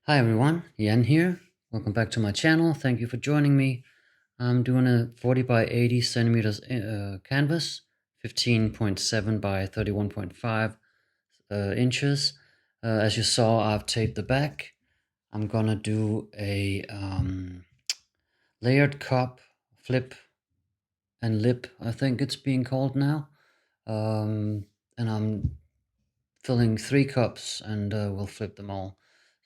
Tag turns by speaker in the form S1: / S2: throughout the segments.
S1: Hi everyone, Yen here. Welcome back to my channel. Thank you for joining me. I'm doing a 40 by 80 centimeters canvas, 15.7 by 31.5 inches. As you saw, I've taped the back. I'm gonna do a layered cup, flip and lip, I think it's being called now. And I'm filling 3 cups and we'll flip them all.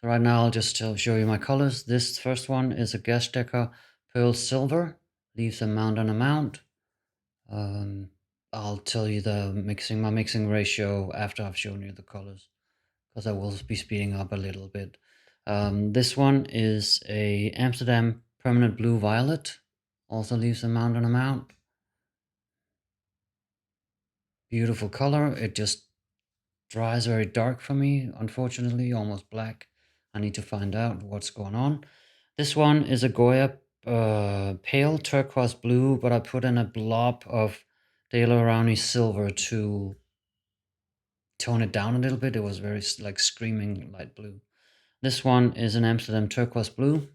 S1: So right now I'll just show you my colors. This first one is a gerstaecker pearl silver, leaves a mountain amount. I'll tell you my mixing ratio after I've shown you the colors, because I will be speeding up a little bit. This one is a Amsterdam permanent blue violet, also leaves a mountain amount. Beautiful color. It just dries very dark for me, unfortunately, almost black. I need to find out what's going on. This one is a Goya pale turquoise blue, but I put in a blob of yellow rowney silver to tone it down a little bit. It was very like screaming light blue. This one is an Amsterdam turquoise blue.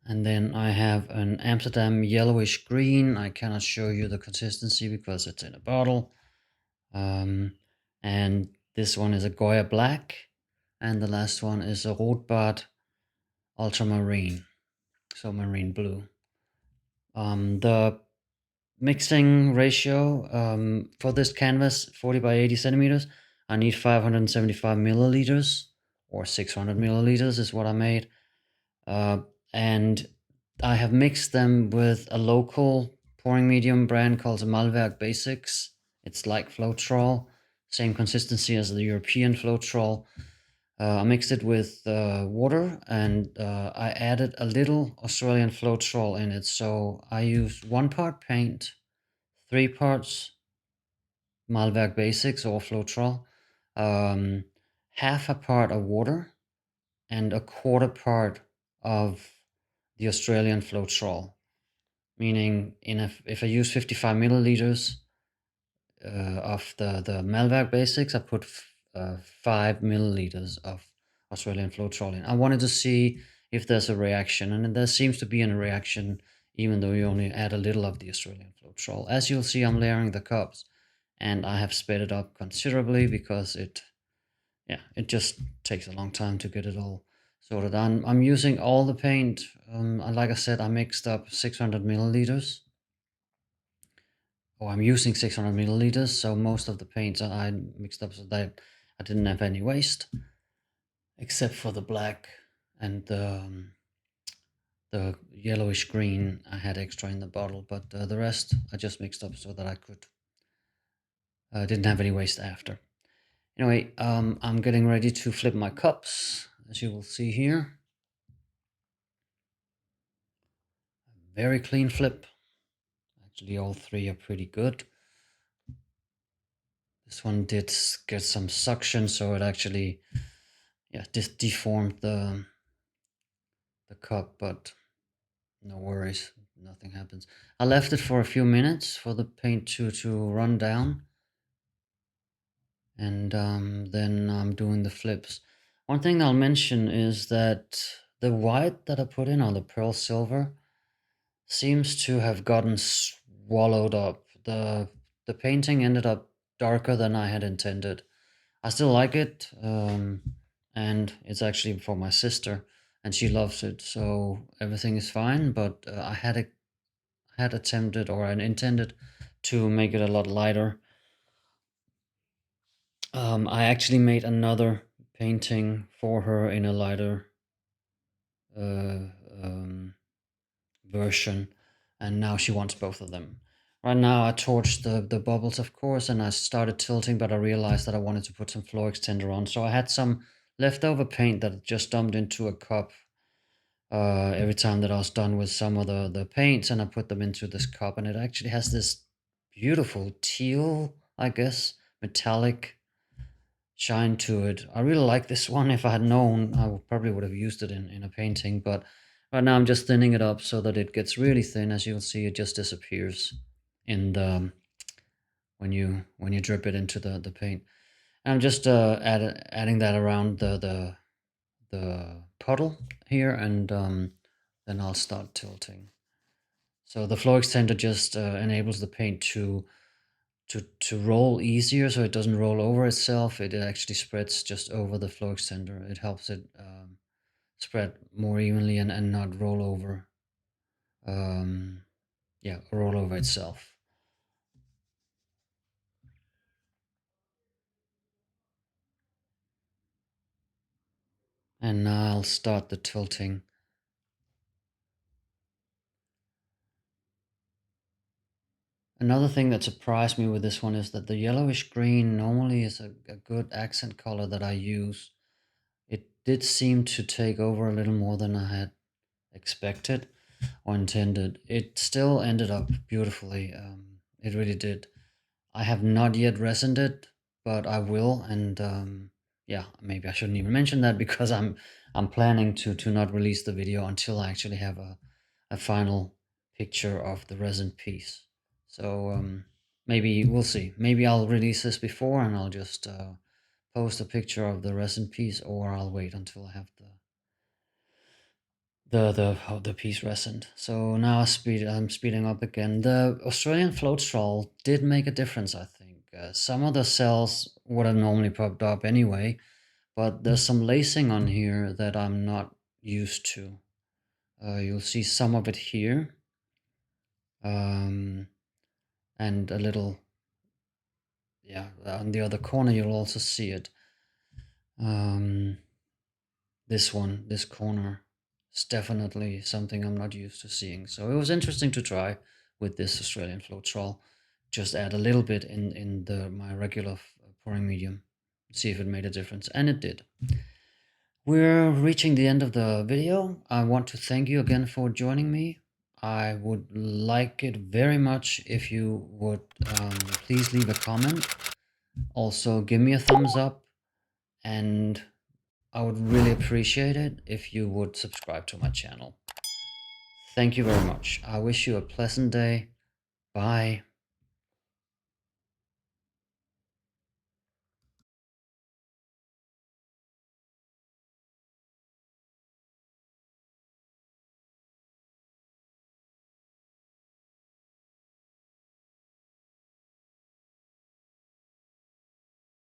S1: And then I have an Amsterdam yellowish green. I cannot show you the consistency because it's in a bottle. And this one is a Goya black. And the last one is a rotbart ultramarine, so marine blue. The mixing ratio for this canvas, 40 by 80 centimeters, I need 575 milliliters, or 600 milliliters is what I made. And I have mixed them with a local pouring medium brand called Malverk Basics. It's like Floetrol, same consistency as the European Floetrol. I mixed it with water, and I added a little Australian Floetrol in it. So I used 1 part paint, 3 parts Malverk Basics or Floetrol, half a part of water, and a quarter part of the Australian Floetrol. Meaning, if I use 55 milliliters of the Malverk Basics, I put 5 milliliters of Australian Floetrol in. I wanted to see if there's a reaction, and there seems to be a reaction, even though you only add a little of the Australian Floetrol. As you'll see, I'm layering the cups, and I have sped it up considerably because it just takes a long time to get it all sorted. I'm using all the paint. Like I said, I mixed up 600 milliliters. I'm using 600 milliliters, so most of the paints I mixed up so that I didn't have any waste, except for the black and the yellowish green I had extra in the bottle, but the rest I just mixed up so that I didn't have any waste after. Anyway, I'm getting ready to flip my cups, as you will see here. Very clean flip. Actually, all 3 are pretty good. This one did get some suction, so it actually just deformed the cup, but no worries, nothing happens. I left it for a few minutes for the paint to run down, and then I'm doing the flips. One thing I'll mention is that the white that I put in, on the pearl silver, seems to have gotten swallowed up. The painting ended up darker than I had intended. I still like it, and it's actually for my sister, and she loves it, so everything is fine. But I had attempted, or I intended to make it a lot lighter. I actually made another painting for her in a lighter uh, um, version, and now she wants both of them. Right now I torched the bubbles, of course, and I started tilting, but I realized that I wanted to put some floor extender on. So I had some leftover paint that I just dumped into a cup every time that I was done with some of the paints, and I put them into this cup, and it actually has this beautiful teal, I guess, metallic shine to it. I really like this one. If I had known, I probably would have used it in a painting, but right now I'm just thinning it up so that it gets really thin. As you'll see, it just disappears in the when you drip it into the paint. And I'm just adding that around the the puddle here, and then I'll start tilting. So the flow extender just enables the paint to roll easier, so it doesn't roll over itself. It actually spreads just over the flow extender. It helps it spread more evenly and not roll over. Yeah, roll over itself. And now I'll start the tilting. Another thing that surprised me with this one is that the yellowish green normally is a good accent color that I use. It did seem to take over a little more than I had expected or intended. It still ended up beautifully. It really did. I have not yet resined it, but I will. And yeah, maybe I shouldn't even mention that because I'm planning to not release the video until I actually have a final picture of the resin piece. So maybe we'll see. Maybe I'll release this before and I'll just post a picture of the resin piece, or I'll wait until I have the piece resined. So now I'm speeding up again. The Australian Floetrol did make a difference, I think. Some of the cells would have normally popped up anyway, but there's some lacing on here that I'm not used to. You'll see some of it here, and a little, yeah, on the other corner you'll also see it. This corner is definitely something I'm not used to seeing. So it was interesting to try with this Australian Floetrol. Just add a little bit in my regular pouring medium, see if it made a difference, and it did. We're reaching the end of the video. I want to thank you again for joining me. I would like it very much if you would please leave a comment. Also, give me a thumbs up, and I would really appreciate it if you would subscribe to my channel. Thank you very much. I wish you a pleasant day. Bye.